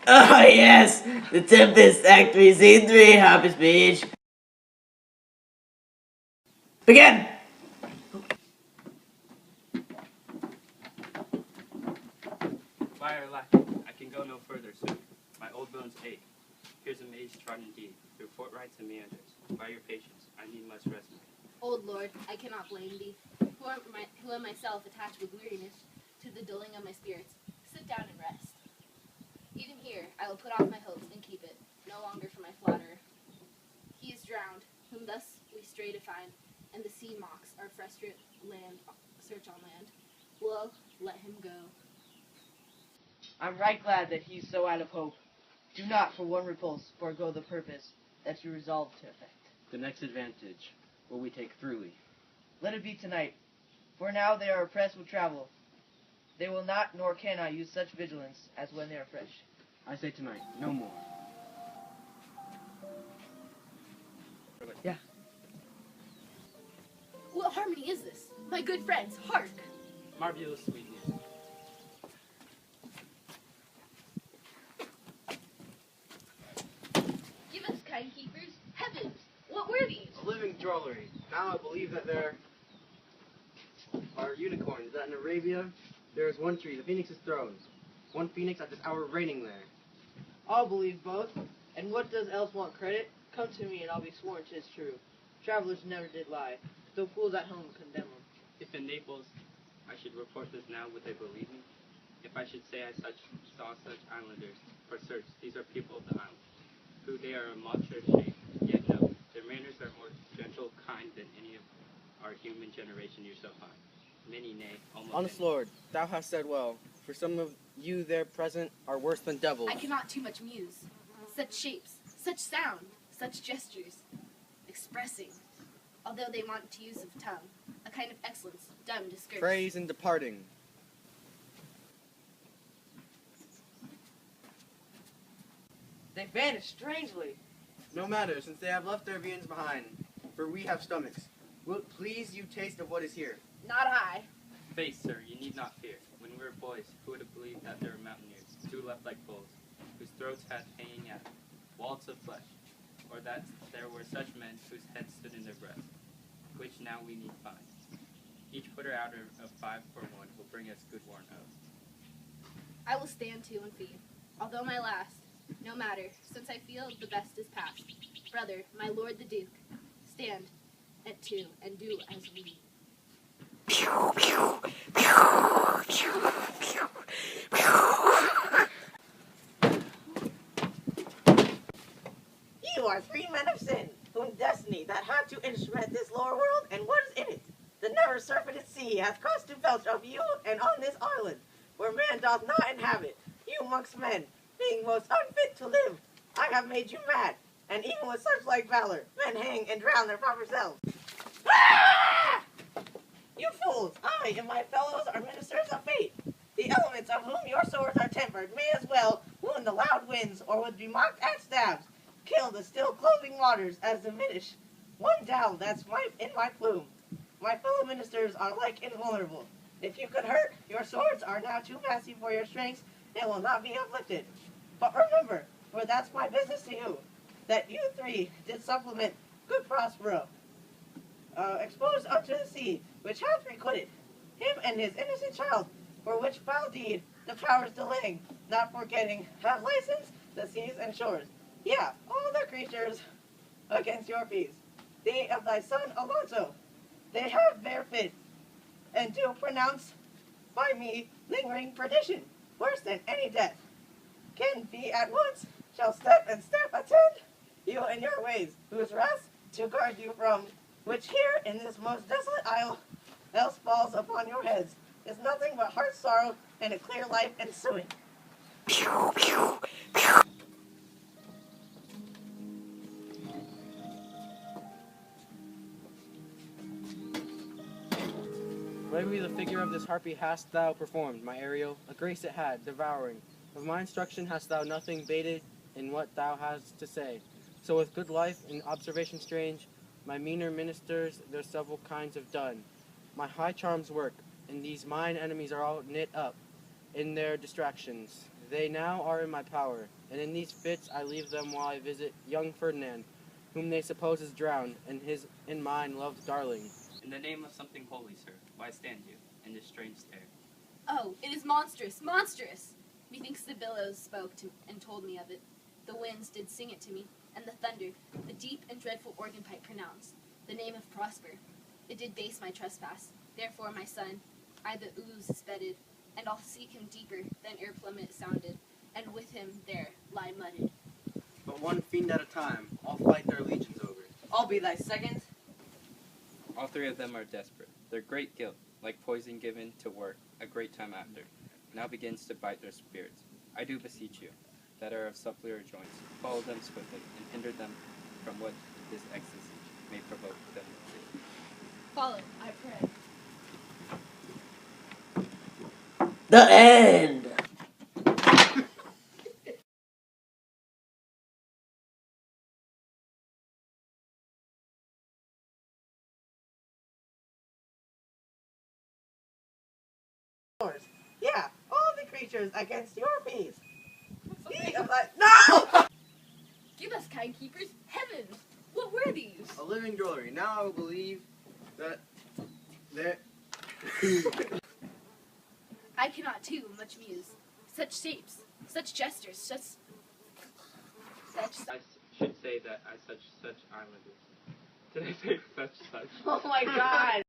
Oh yes, the Tempest Act 3, Scene 3, Harpy speech. Begin! Fire lack, I can go no further, sir. My old bones ache. Here's a maze trodden deep, through fortrights and meanders. By your patience, I need much rest. Old Lord, I cannot blame thee, who am myself attached with weariness to the dulling of my spirits. Sit down and rest. Even here, I will put off my hopes and keep it, no longer for my flatterer. He is drowned, whom thus we stray to find, and the sea mocks our frustrate search on land. Well, let him go. I'm right glad that he's so out of hope. Do not for one repulse forego the purpose that you resolve to effect. The next advantage will we take throughly. Let it be tonight, for now they are oppressed with travel. They will not nor can I use such vigilance as when they are fresh. I say tonight, no more. Yeah. What harmony is this? My good friends, hark! Marvelous sweet music. Give us, kind keepers. Heavens, what were these? A living drollery. Now I believe that there are unicorns, that in Arabia there is one tree, the phoenix's thrones. One phoenix at this hour reigning there. I'll believe both. And what does else want credit? Come to me and I'll be sworn 'tis true. Travelers never did lie, though fools at home condemn them. If in Naples I should report this now, would they believe me? If I should say I saw such islanders, for search, these are people of the island, who they are a monster shape, yet no, their manners are more gentle, kind than any of our human generation you so high. Many, nay, almost Honest any. Lord, thou hast said well, for some of you there present are worse than devils. I cannot too much muse. Such shapes, such sound, such gestures, expressing, although they want to use of tongue, a kind of excellence, dumb discourse. Praise and departing. They vanish strangely. No matter, since they have left their viands behind, for we have stomachs. Wilt please you taste of what is here? Not I. Faith, sir, you need not fear. When we were boys, who would have believed that there were mountaineers, two left like bulls, whose throats had hanging out walls of flesh, or that there were such men whose heads stood in their breasts, which now we need find. Each putter outer of 5 for 1 will bring us good warrant of. I will stand to and feed, although my last, no matter, since I feel the best is past. Brother, my lord the Duke, stand at 2 and do as we. You are 3 men of sin, whom destiny that had to instrument this lower world, and what is in it? The never surfeited sea hath caused to belch of you, and on this island, where man doth not inhabit, you amongst men, being most unfit to live, I have made you mad, and even with such like valor, men hang and drown their proper selves. Ah! You fools, I and my fellows are ministers of fate. The elements of whom your swords are tempered may as well wound the loud winds, or would be mocked at stabs, kill the still closing waters as diminish one dow that's in my plume. My fellow ministers are like invulnerable. If you could hurt, your swords are now too massy for your strength, and will not be uplifted. But remember, for that's my business to you, that you 3 did supplement good Prospero, exposed unto the sea, which hath requited him and his innocent child, for which foul deed the powers delaying, not forgetting, have licensed the seas and shores. Yeah, all the creatures against your peace. They of thy son Alonso, they have their fit, and do pronounce by me lingering perdition, worse than any death. Can be at once, shall step and step attend you in your ways, whose wrath to guard you from, which here in this most desolate isle else falls upon your heads, is nothing but heart sorrow and a clear life ensuing. Lately the figure of this harpy hast thou performed, my Ariel, a grace it had, devouring. Of my instruction hast thou nothing bated in what thou hast to say. So with good life and observation strange, my meaner ministers their several kinds have done. My high charms work, and these mine enemies are all knit up in their distractions. They now are in my power, and in these fits I leave them while I visit young Ferdinand, whom they suppose is drowned, and his in mine loved darling. In the name of something holy, sir, why stand you in this strange stare? Oh, it is monstrous, monstrous! Methinks the billows spoke to and told me of it. The winds did sing it to me, and the thunder, the deep and dreadful organ pipe pronounced, the name of Prosper. It did base my trespass. Therefore, my son, I the ooze spedded, and I'll seek him deeper than ere plummet sounded, and with him there lie mudded. But one fiend at a time, all fight their legions over. I'll be thy second. All three of them are desperate. Their great guilt, like poison given to work a great time after, now begins to bite their spirits. I do beseech you, that are of supplier joints, follow them swiftly, and hinder them from what this ecstasy may provoke them to. Follow, I pray. The end. Yeah, all the creatures against your peace. No! Give us, kind keepers. Heavens! What were these? A living drollery. Now I will believe that there. I cannot too much muse. Such shapes, such gestures, such. I should say that I such islanders. Did I say such? Oh my god.